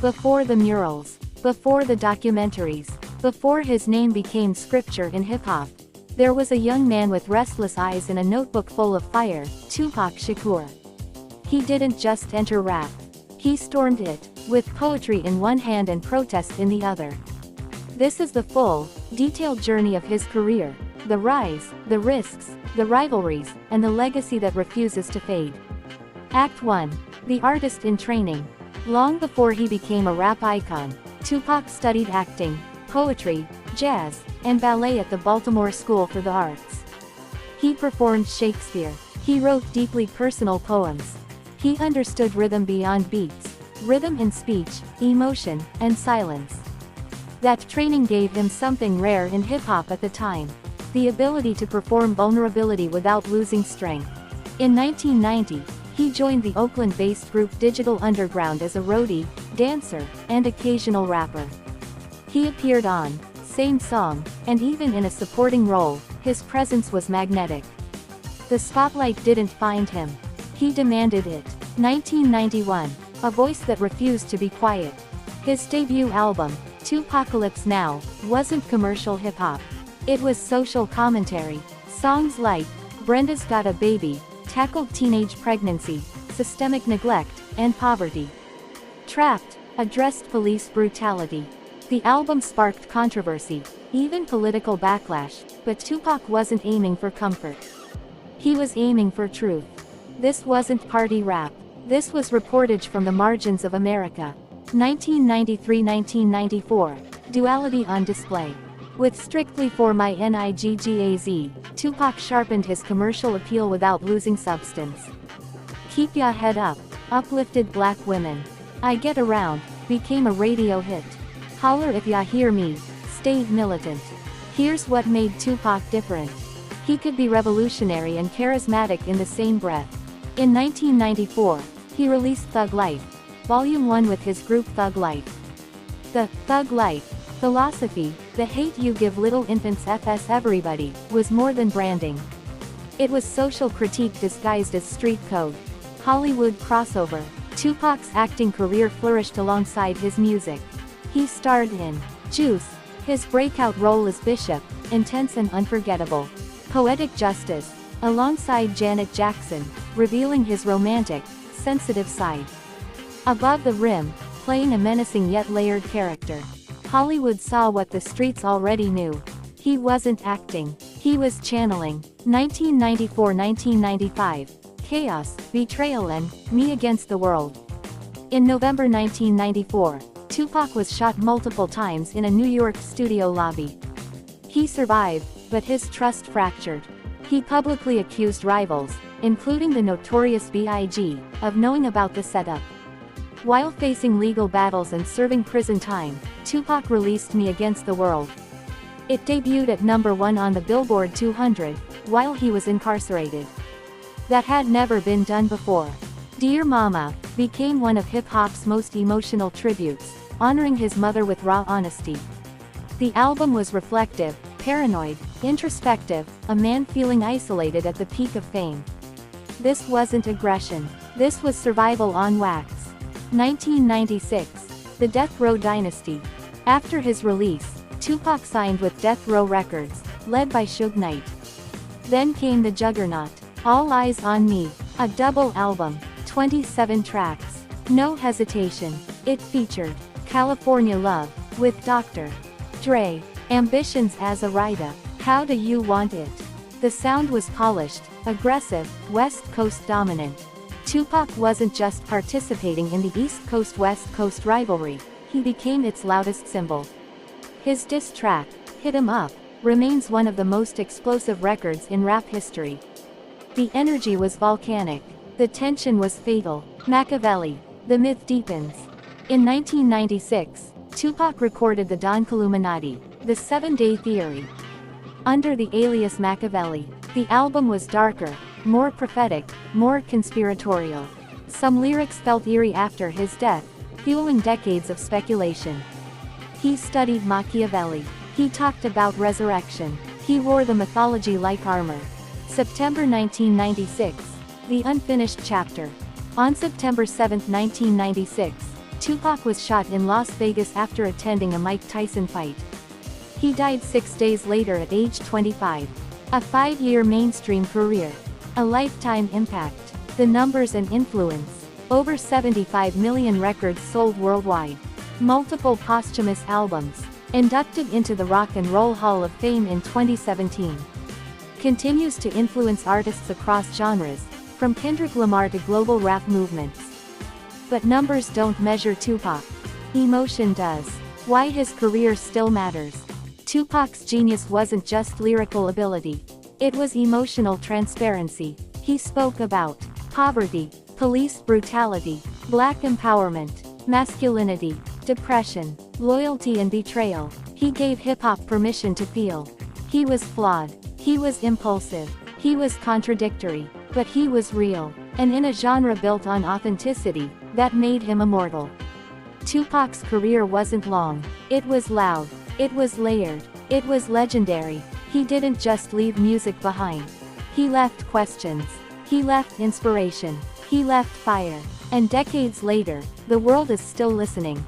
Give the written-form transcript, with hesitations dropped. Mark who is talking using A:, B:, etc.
A: Before the murals. Before the documentaries. Before his name became scripture in hip-hop. There was a young man with restless eyes and a notebook full of fire, Tupac Shakur. He didn't just enter rap. He stormed it, with poetry in one hand and protest in the other. This is the full, detailed journey of his career, the rise, the risks, the rivalries, and the legacy that refuses to fade. Act 1. The artist in training. Long before he became a rap icon, Tupac studied acting, poetry, jazz, and ballet at the Baltimore School for the Arts. He performed Shakespeare. He wrote deeply personal poems. He understood rhythm beyond beats, rhythm in speech, emotion, and silence. That training gave him something rare in hip-hop at the time: the ability to perform vulnerability without losing strength. In 1990, he joined the Oakland-based group Digital Underground as a roadie, dancer, and occasional rapper. He appeared on Same Song, and even in a supporting role, his presence was magnetic. The spotlight didn't find him. He demanded it. 1991. A voice that refused to be quiet. His debut album, Tupacalypse Now, wasn't commercial hip-hop. It was social commentary. Songs like Brenda's Got a Baby tackled teenage pregnancy, systemic neglect, and poverty. Trapped addressed police brutality. The album sparked controversy, even political backlash, but Tupac wasn't aiming for comfort. He was aiming for truth. This wasn't party rap. This was reportage from the margins of America. 1993-1994. Duality on display. With Strictly for My N.I.G.G.A.Z, Tupac sharpened his commercial appeal without losing substance. Keep Ya Head Up uplifted black women. I Get Around became a radio hit. Holler If Ya Hear Me stayed militant. Here's what made Tupac different. He could be revolutionary and charismatic in the same breath. In 1994, he released Thug Life, Volume 1 with his group Thug Life. The Thug Life philosophy, the hate you give little infants f's everybody, was more than branding. It was social critique disguised as street code. Hollywood crossover. Tupac's acting career flourished alongside his music. He starred in Juice, his breakout role as Bishop, intense and unforgettable. Poetic Justice, alongside Janet Jackson, revealing his romantic, sensitive side. Above the Rim, playing a menacing yet layered character. Hollywood saw what the streets already knew. He wasn't acting. He was channeling. 1994-1995. Chaos, Betrayal and Me Against the World. In November 1994, Tupac was shot multiple times in a New York studio lobby. He survived, but his trust fractured. He publicly accused rivals, including the notorious B.I.G., of knowing about the setup. While facing legal battles and serving prison time, Tupac released Me Against the World. It debuted at number 1 on the Billboard 200, while he was incarcerated. That had never been done before. Dear Mama became one of hip-hop's most emotional tributes, honoring his mother with raw honesty. The album was reflective, paranoid, introspective, a man feeling isolated at the peak of fame. This wasn't aggression. This was survival on wax. 1996. The Death Row Dynasty. After his release, Tupac signed with Death Row Records, led by Suge Knight. Then came the juggernaut, All Eyez on Me, a double album, 27 tracks. No hesitation. It featured California Love, with Dr. Dre, Ambitions as a Rider, How Do You Want It. The sound was polished, aggressive, West Coast dominant. Tupac wasn't just participating in the East Coast-West Coast rivalry, he became its loudest symbol. His diss track, Hit 'Em Up, remains one of the most explosive records in rap history. The energy was volcanic. The tension was fatal. Makaveli. The myth deepens. In 1996, Tupac recorded the Don Killuminati, The 7-Day Theory. Under the alias Makaveli, the album was darker, more prophetic, more conspiratorial. Some lyrics felt eerie after his death, fueling decades of speculation. He studied Machiavelli. He talked about resurrection. He wore the mythology like armor. September 1996. The Unfinished Chapter. On September 7, 1996, Tupac was shot in Las Vegas after attending a Mike Tyson fight. He died 6 days later at age 25. A 5-year mainstream career. A lifetime impact. The numbers and influence. Over 75 million records sold worldwide. Multiple posthumous albums. Inducted into the Rock and Roll Hall of Fame in 2017. Continues to influence artists across genres, from Kendrick Lamar to global rap movements. But numbers don't measure Tupac. Emotion does. Why his career still matters. Tupac's genius wasn't just lyrical ability. It was emotional transparency. He spoke about poverty, police brutality, black empowerment, masculinity, depression, loyalty and betrayal. He gave hip-hop permission to feel. He was flawed. He was impulsive. He was contradictory. But he was real. And in a genre built on authenticity, that made him immortal. Tupac's career wasn't long. It was loud. It was layered. It was legendary. He didn't just leave music behind. He left questions. He left inspiration. He left fire. And decades later, the world is still listening.